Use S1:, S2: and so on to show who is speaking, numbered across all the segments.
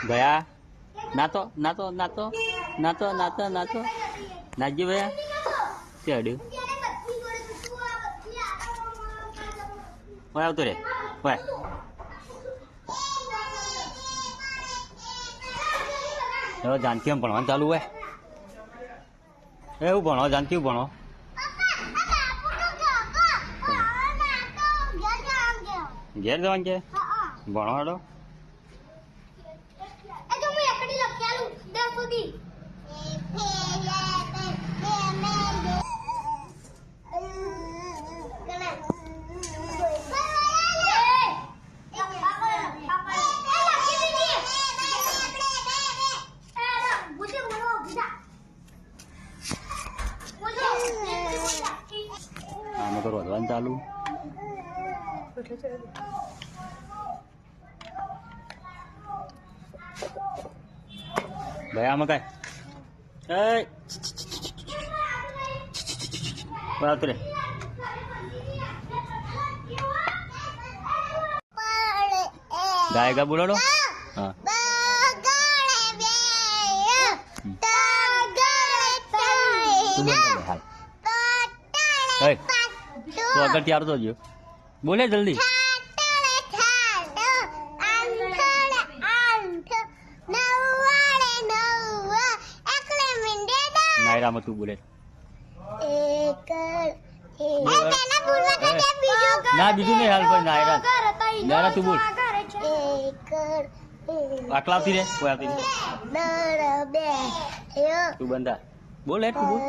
S1: ગયા નાતો નાતો નાતો નાતો નાતો નાતો નાજી ભયા ચડ્યું હોય આવતો રે હોય હવે જાનકી એમ ભણવાનું ચાલુ હોય એવું ભણો જાનકી ભણો ઘેર જવાનું છે ભણો હાડો આમાં તો રોધવાનું ચાલુ ભાઈ આમાં કાંઈ બરાબર રે ગાયકા બોલાડો હા તો આગળ તૈયાર તો જો બોલે જલ્દી નાયરામાં તું બોલે ના બીજું નહીં હાલ પણ નાયરા નાયરા તું બોલ આટલા આવતી રે કોઈ આવતી તું બંધા બોલ તું બોલ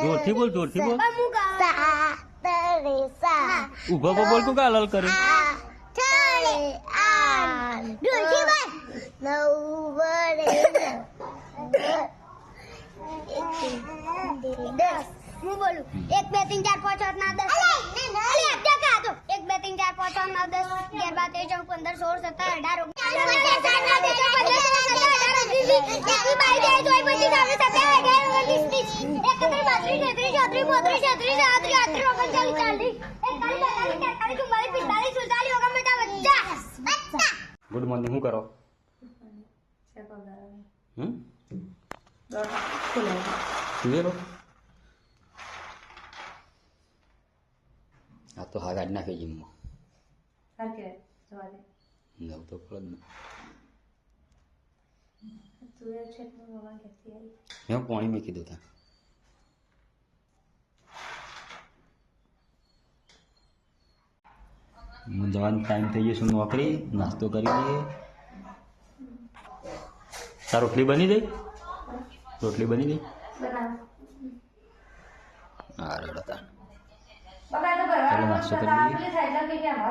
S1: જોરથી બોલ જોરથી બોલ ઉભો બોલ તું કા હલાલ કરે
S2: હું બોલું 1 2 3 4 5 6 7 8 9 10 1 2 3 4 5 6 9 10 11 12 13 14 15 16
S1: ગુડ મોર્નિંગ શું કરો આ તો હા ગાડી નાખી જીમમાં નવ તો પડે મેં પાણી મૂકી દઉં તા જવાનો ટાઈમ થઈ ગયો છું નોકરી નાસ્તો કરી દઈએ તાર રોટલી બની ગઈ રોટલી બની ગઈ હા રડતા ચાલો નાસ્તો કરી દઈએ